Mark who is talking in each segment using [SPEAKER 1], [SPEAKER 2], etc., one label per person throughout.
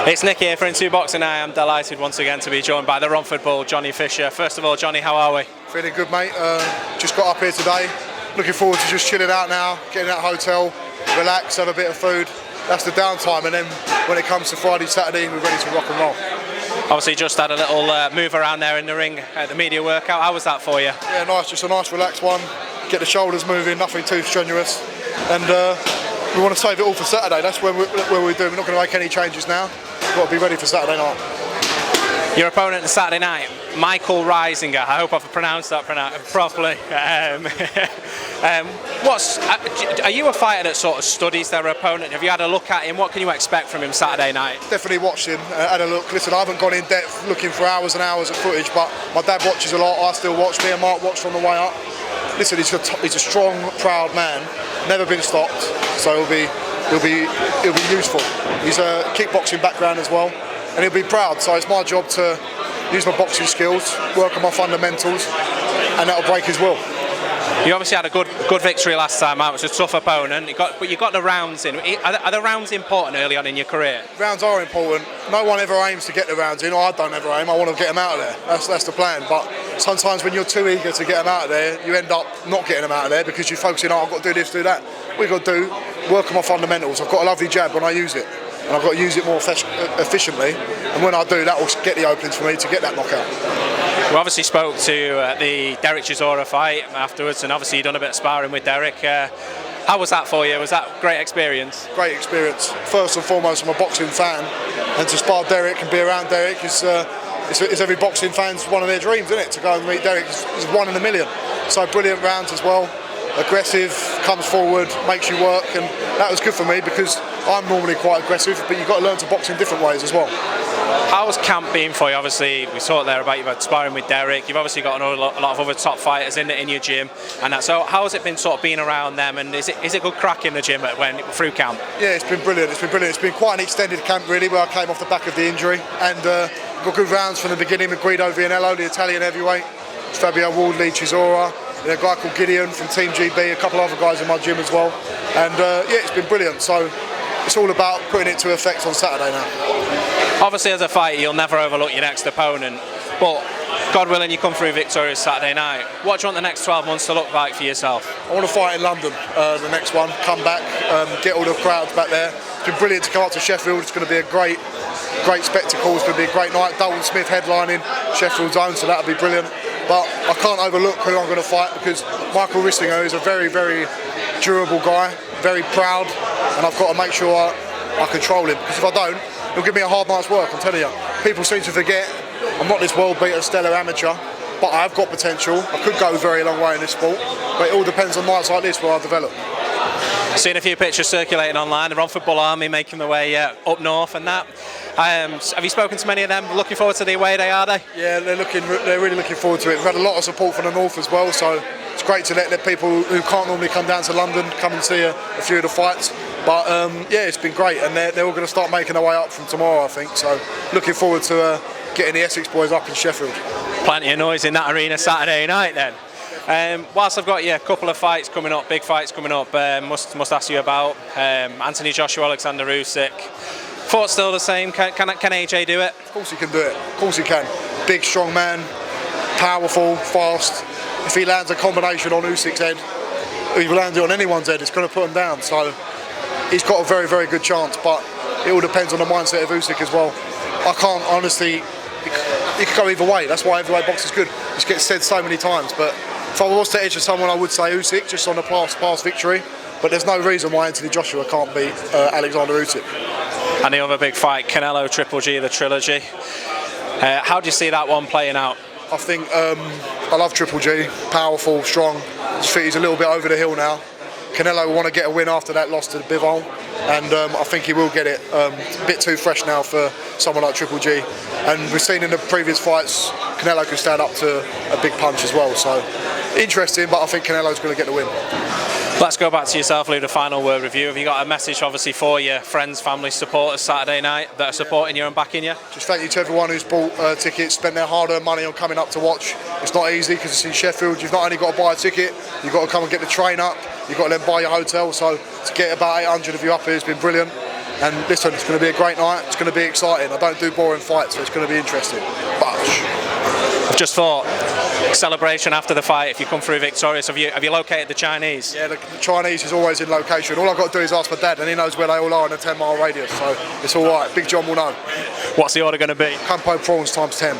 [SPEAKER 1] It's Nick here for Into Boxing. I am delighted once again to be joined by the Romford Bull, Johnny Fisher. First of all, Johnny, how are we?
[SPEAKER 2] Feeling good, mate. Just got up here today. Looking forward to just chilling out now, getting out hotel, relax, have a bit of food. That's the downtime, and then when it comes to Friday, Saturday, we're ready to rock and roll.
[SPEAKER 1] Obviously, just had a little move around there in the ring at the media workout. How was that for you?
[SPEAKER 2] Yeah, nice. Just a nice, relaxed one. Get the shoulders moving, nothing too strenuous, and we want to save it all for Saturday. That's where we're doing. We're not going to make any changes now. We've got to be ready for Saturday night.
[SPEAKER 1] Your opponent on Saturday night, Michael Risinger. I hope I've pronounced that properly. Are you a fighter that sort of studies their opponent? Have you had a look at him? What can you expect from him Saturday night?
[SPEAKER 2] Definitely watched him, had a look. Listen, I haven't gone in depth looking for hours and hours of footage, but my dad watches a lot. I still watch. Me and Mark watched on the way up. Listen, he's a strong, proud man. Never been stopped, so he'll be useful. He's a kickboxing background as well, and he'll be proud. So it's my job to use my boxing skills, work on my fundamentals, and that'll break his will.
[SPEAKER 1] You obviously had a good victory last time out. It was a tough opponent, but you got the rounds in. Are the rounds important early on in your career?
[SPEAKER 2] Rounds are important. No one ever aims to get the rounds in. I don't ever aim. I want to get them out of there. That's the plan. But sometimes when you're too eager to get them out of there, you end up not getting them out of there because you're focusing on, I've got to do this, do that. We've got to work on my fundamentals. I've got a lovely jab when I use it, and I've got to use it more efficiently. And when I do, that will get the openings for me to get that knockout.
[SPEAKER 1] We obviously spoke to the Derek Chisora fight afterwards, and obviously you've done a bit of sparring with Derek. How was that for you? Was that a great experience?
[SPEAKER 2] Great experience. First and foremost, I'm a boxing fan, and to spar Derek and be around Derek is every boxing fan's one of their dreams, isn't it? To go and meet Derek is one in a million. So brilliant rounds as well. Aggressive, comes forward, makes you work, and that was good for me because I'm normally quite aggressive, but you've got to learn to box in different ways as well.
[SPEAKER 1] How's camp been for you? Obviously, we talked there about you've had sparring with Derek. You've obviously got a lot of other top fighters in your gym, and that. So, how has it been sort of being around them? And is it good crack in the gym through camp? Yeah,
[SPEAKER 2] it's been brilliant. It's been quite an extended camp really, where I came off the back of the injury, and got good rounds from the beginning with Guido Vianello, the Italian heavyweight, Fabio Wardley, Chisora, a guy called Gideon from Team GB, a couple of other guys in my gym as well, and yeah, it's been brilliant. So it's all about putting it to effect on Saturday now.
[SPEAKER 1] Obviously, as a fighter, you'll never overlook your next opponent, but God willing, you come through victorious Saturday night. What do you want the next 12 months to look like for yourself? I want to fight in London, the next one, come back, get all the crowds back there. It's been brilliant to come up to Sheffield. It's going to be a great spectacle. It's going to be a great night. Dalton Smith headlining Sheffield's own, so that'll be brilliant. But I can't overlook who I'm going to fight because Michael Risinger is a very, very durable guy, very proud, and I've got to make sure I control him, because if I don't, he'll give me a hard night's work. I'm telling you. People seem to forget I'm not this world beater stellar amateur, but I have got potential. I could go a very long way in this sport, but it all depends on nights like this where I develop. Seen a few pictures circulating online, the Romford Bull Army making their way up north and that. Have you spoken to many of them? Looking forward to the away day, are they? Yeah, they're really looking forward to it. We've had a lot of support from the north as well, so it's great to let the people who can't normally come down to London come and see a few of the fights. But yeah, it's been great, and they're all going to start making their way up from tomorrow, I think. So looking forward to getting the Essex boys up in Sheffield. Plenty of noise in that arena Saturday night then. Whilst I've got you a couple of fights coming up, big fights coming up, must ask you about Anthony Joshua, Alexander Usyk. Thoughts still the same? Can AJ do it? Of course he can do it. Of course he can. Big, strong man, powerful, fast. If he lands a combination on Usyk's head, if he lands it on anyone's head, it's going to put him down. So he's got a very, very good chance, but it all depends on the mindset of Usyk as well. I can't honestly. It could go either way. That's why heavyweight boxing's good. It gets said so many times, but if I was to edge of someone, I would say Usyk, just on the past victory. But there's no reason why Anthony Joshua can't beat Alexander Usyk. And the other big fight, Canelo, Triple G, the trilogy. How do you see that one playing out? I think I love Triple G, powerful, strong. I just think he's a little bit over the hill now. Canelo will want to get a win after that loss to Bivol, and I think he will get it. A bit too fresh now for someone like Triple G. And we've seen in the previous fights, Canelo can stand up to a big punch as well. So interesting, but I think Canelo's going to get the win. Let's go back to yourself, leave the final word with you. Have you got a message, obviously, for your friends, family, supporters Saturday night that are supporting you and backing you? Just thank you to everyone who's bought tickets, spent their hard-earned money on coming up to watch. It's not easy because it's in Sheffield. You've not only got to buy a ticket, you've got to come and get the train up, you've got to then buy your hotel. So to get about 800 of you up here has been brilliant.
[SPEAKER 2] And listen, it's going to be a great night. It's going to be exciting. I don't do boring fights, so it's going to be interesting.
[SPEAKER 1] I've just thought, celebration after the fight, if you come through victorious, have you located the Chinese?
[SPEAKER 2] Yeah, the Chinese is always in location. All I've got to do is ask for Dad, and he knows where they all are in a 10-mile radius, so it's all right. Big John will know.
[SPEAKER 1] What's the order going to be?
[SPEAKER 2] Campo prawns times 10.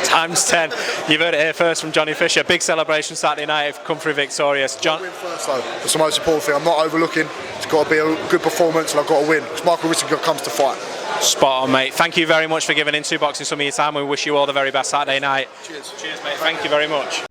[SPEAKER 1] Times 10. You've heard it here first from Johnny Fisher. Big celebration Saturday night if you come through victorious. John.
[SPEAKER 2] Win first though. That's the most important thing. I'm not overlooking. It's got to be a good performance, and I've got to win. Because Michael Usyk comes to fight.
[SPEAKER 1] Spot on, mate. Thank you very much for giving Into Boxing some of your time. We wish you all the very best Saturday night.
[SPEAKER 2] Cheers.
[SPEAKER 1] Cheers, mate. Thank you very much.